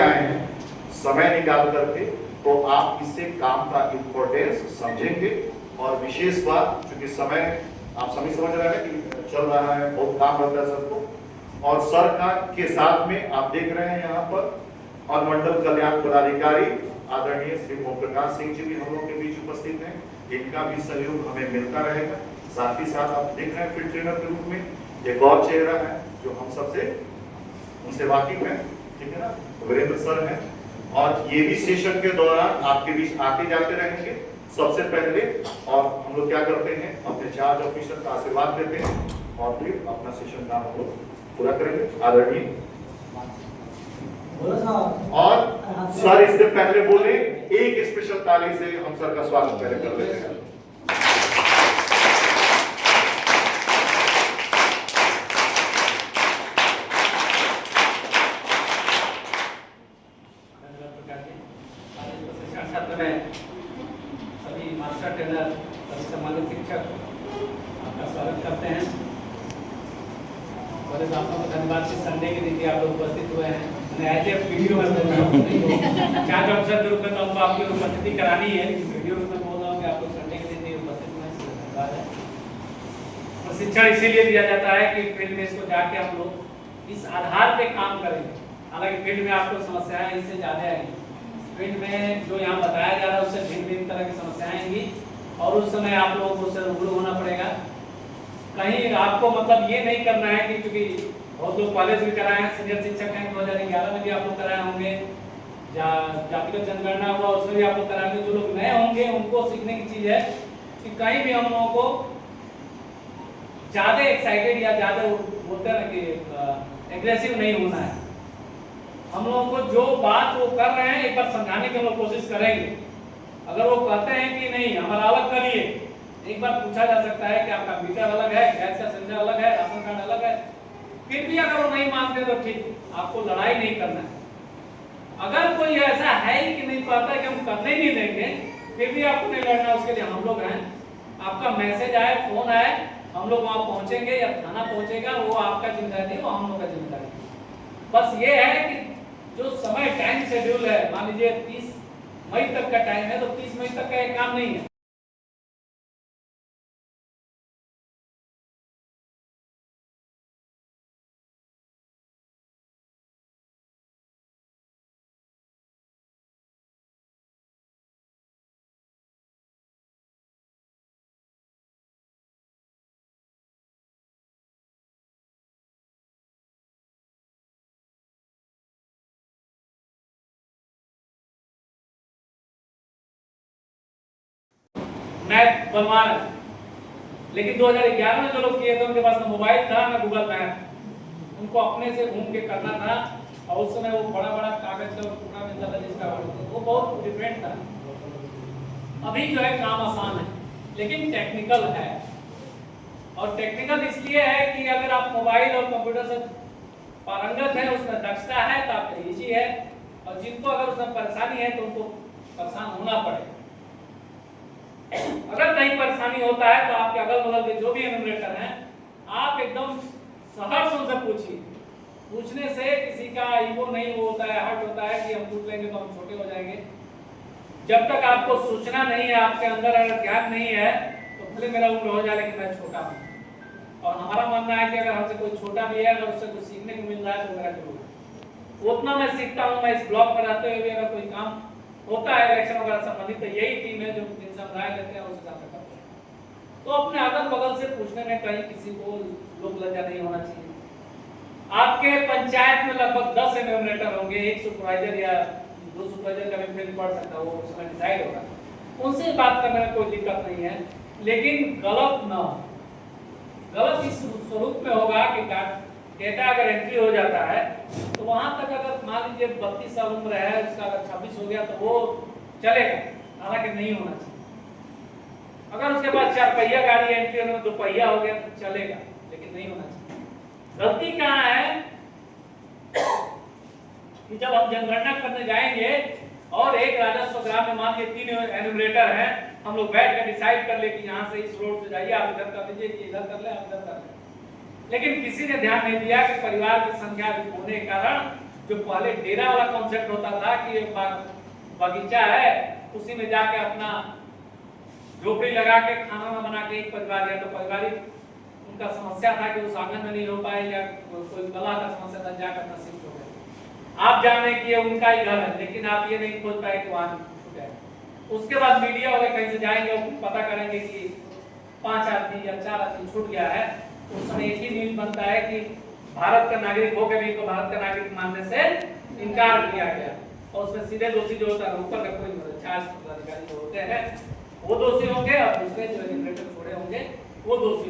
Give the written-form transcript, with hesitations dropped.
आए हैं समय निकाल करके, तो आप इससे काम का इम्पोर्टेंस समझेंगे। और विशेष बात, चूंकि समय आप सभी समझ रहे हैं कि चल रहा है, बहुत काम रहता है सबको, और सर का के साथ में आप देख रहे हैं यहाँ पर अनुमंडल कल्याण पदाधिकारी आदरणीय श्री ओम प्रकाश सिंह जी भी हम लोग के बीच उपस्थित हैं। इनका भी सहयोग हमें मिलता रहेगा। साथ ही साथ आप देख रहे हैं फिट ट्रेनर के रूप में एक और चेहरा है जो हम सबसे उनसे वाकिफ है, ठीक है ना, वीरेंद्र सर हैं। और ये भी सेशन के दौरान आपके बीच आते जाते रहेंगे। सबसे पहले और हम लोग क्या करते हैं, अपने चार्ज ऑफिसर का आशीर्वाद देते हैं और फिर अपना सेशन का हम लोग पूरा करेंगे। आदरणीय और सर इससे पहले बोले, एक स्पेशल ताली से हम सर का स्वागत पहले कर लेते हैं। सभी मास्टर ट्रेनर, सभी सम्मानित शिक्षक आपका स्वागत करते हैं। और आप लोगों को धन्यवाद कि संडे के दिन भी आप लोग उपस्थित हुए हैं। मैं एज ए वीडियो में बोल रहा हूँ, चार्ज ऑफिसर के रूप में तो हमको आपकी उपस्थिति करानी है। वीडियो में बोल रहा हूँ कि आप लोग संडे के दिन भी उपस्थित हुए हैं, धन्यवाद है। और शिक्षण इसीलिए दिया जाता है कि फील्ड में इसको जाके हम लोग इस आधार पे काम करेंगे। हालांकि फील्ड में आपको समस्याएं इससे ज्यादा आएंगी। फील्ड में जो यहाँ बताया जा रहा है उससे भिन्न भिन्न तरह की समस्याएं आएंगी और उस समय आप लोगों को उससे रूबरू होना पड़ेगा। कहीं आपको मतलब ये नहीं करना है कि चूंकि बहुत लोग कॉलेज भी कराए हैं, सीनियर शिक्षक हैं, 2011 में भी आप लोग कराए होंगे, जातिगत जनगणना हुआ उसमें भी आप लोग कराएंगे। जो लोग नए होंगे उनको सीखने की चीज है कि कहीं भी हम लोगों को ज्यादा एक्साइटेड या ज्यादा बोलते हैं ना कि एग्रेसिव नहीं होना है। हम लोगों को जो बात वो कर रहे हैं एक बार समझाने की हम लोग कोशिश करेंगे। अगर वो कहते हैं कि नहीं हमारा अलग करिए, एक बार पूछा जा सकता है कि आपका मीटर अलग है, गैस का सिलेंडर अलग है, राशन कार्ड अलग है। फिर भी अगर वो नहीं मानते तो ठीक, आपको लड़ाई नहीं करना है। अगर कोई ऐसा है ही कि नहीं कहता कि हम करने ही नहीं देंगे, फिर भी आपको नहीं लड़ना, उसके लिए हम लोग हैं। आपका मैसेज आए, फोन आए, हम लोग वहां पहुंचेंगे या थाना पहुंचेगा, वो आपका जिम्मेदारी है, वो हम लोग का जिम्मेदारी है। बस ये है कि जो समय टाइम शेड्यूल है, मान लीजिए 30 मई तक का टाइम है, तो 30 मई तक का एक काम नहीं है। मैप बनवा रहे, लेकिन 2011 में जो लोग किए थे उनके पास ना मोबाइल था ना गूगल मैप। उनको अपने से घूम के करना था और उस समय वो बड़ा बड़ा कागज का टुकड़ा मिलता था जिसका वो बहुत डिफरेंट था। अभी जो है काम आसान है लेकिन टेक्निकल है। और टेक्निकल इसलिए है कि अगर आप मोबाइल और कंप्यूटर से पारंगत है, उसमें दक्षता है तो आपके लिए इजी है। और जिनको अगर उसमें परेशानी है तो उनको परेशान होना पड़ेगा। अगर कहीं परेशानी होता है तो आपके अगल बगल के जो भी एनुमरेटर हैं, आप एकदम सहर्ष उनसे पूछिए। पूछने से किसी का ईगो नहीं वो होता है, हर्ट होता है कि हम पूछ लेंगे तो हम छोटे हो जाएंगे। जब तक आपको सूचना नहीं है, आपके अंदर अगर ज्ञान नहीं है, तो भले मेरा उम्र हो जाए लेकिन मैं छोटा हूँ। और हमारा मानना है कि अगर हमसे कोई छोटा भी है, अगर उससे कुछ सीखने को मिल रहा है तो मेरा जरूर उतना मैं सीखता हूँ। मैं इस ब्लॉक में रहते हुए भी अगर कोई काम होता है इलेक्शन वगैरह संबंधित, तो यही टीम है जो जिनसे हम राय लेते हैं उससे जाकर करते हैं। तो अपने अगल बगल से पूछने में कहीं किसी को लोक लज्जा नहीं होना चाहिए। आपके पंचायत में लगभग 10 एनुमरेटर होंगे, एक सुपरवाइजर या 2 सुपरवाइजर का भी फील्ड पड़ सकता है, वो उसमें डिसाइड होगा। उनसे बात करने में कोई दिक्कत नहीं है, लेकिन गलत ना हो। गलत इस स्वरूप में होगा कि डेटा अगर एंट्री हो जाता है तो वहां तक अगर मान लीजिए 32 साल उम्र है, उसका अगर 26 हो गया तो वो चलेगा, हालांकि नहीं होना चाहिए। अगर उसके पास 4 पहिया गाड़ी एंट्री होने में 2 पहिया हो गया तो चलेगा, लेकिन नहीं होना चाहिए। गलती कहाँ है कि जब हम जनगणना करने जाएंगे और एक राजस्व ग्राम में मान लीजिए 3 एनुमरेटर हैं, हम लोग बैठ कर डिसाइड कर ले कि यहाँ से इस रोड से जाइए, आप इधर कर लीजिए, कि इधर कर ले, आप इधर कर ले। लेकिन किसी ने ध्यान नहीं दिया कि परिवार की संख्या होने के कारण जो पहले डेरा वाला कॉन्सेप्ट होता था कि एक बगीचा है, उसी में जाके अपना झोपड़ी लगा के खाना बना के एक परिवार या तो पारिवारिक उनका समस्या था कि उस आंगन में नहीं हो पाए या कोई कला का समस्या था, जाकर अपना शिफ्ट हो गए। आप जाने कि उनका ही घर है, लेकिन आप ये नहीं खोज पाए कि वहां छूट है। उसके बाद मीडिया वाले कहीं से जाएंगे और पता करेंगे कि 5 आदमी या 4 आदमी छूट गया है, उस समय एक ही न्यूज बनता है कि भारत का नागरिक होकर भी को भारत का नागरिक मानने से इनकार किया गया, और उसमें सीधे दोषी जो होता है ऊपर का कोई चार्ज अधिकारी जो होते हैं वो दोषी होंगे और दूसरे जो जनरेटर छोड़े होंगे वो दोषी होंगे।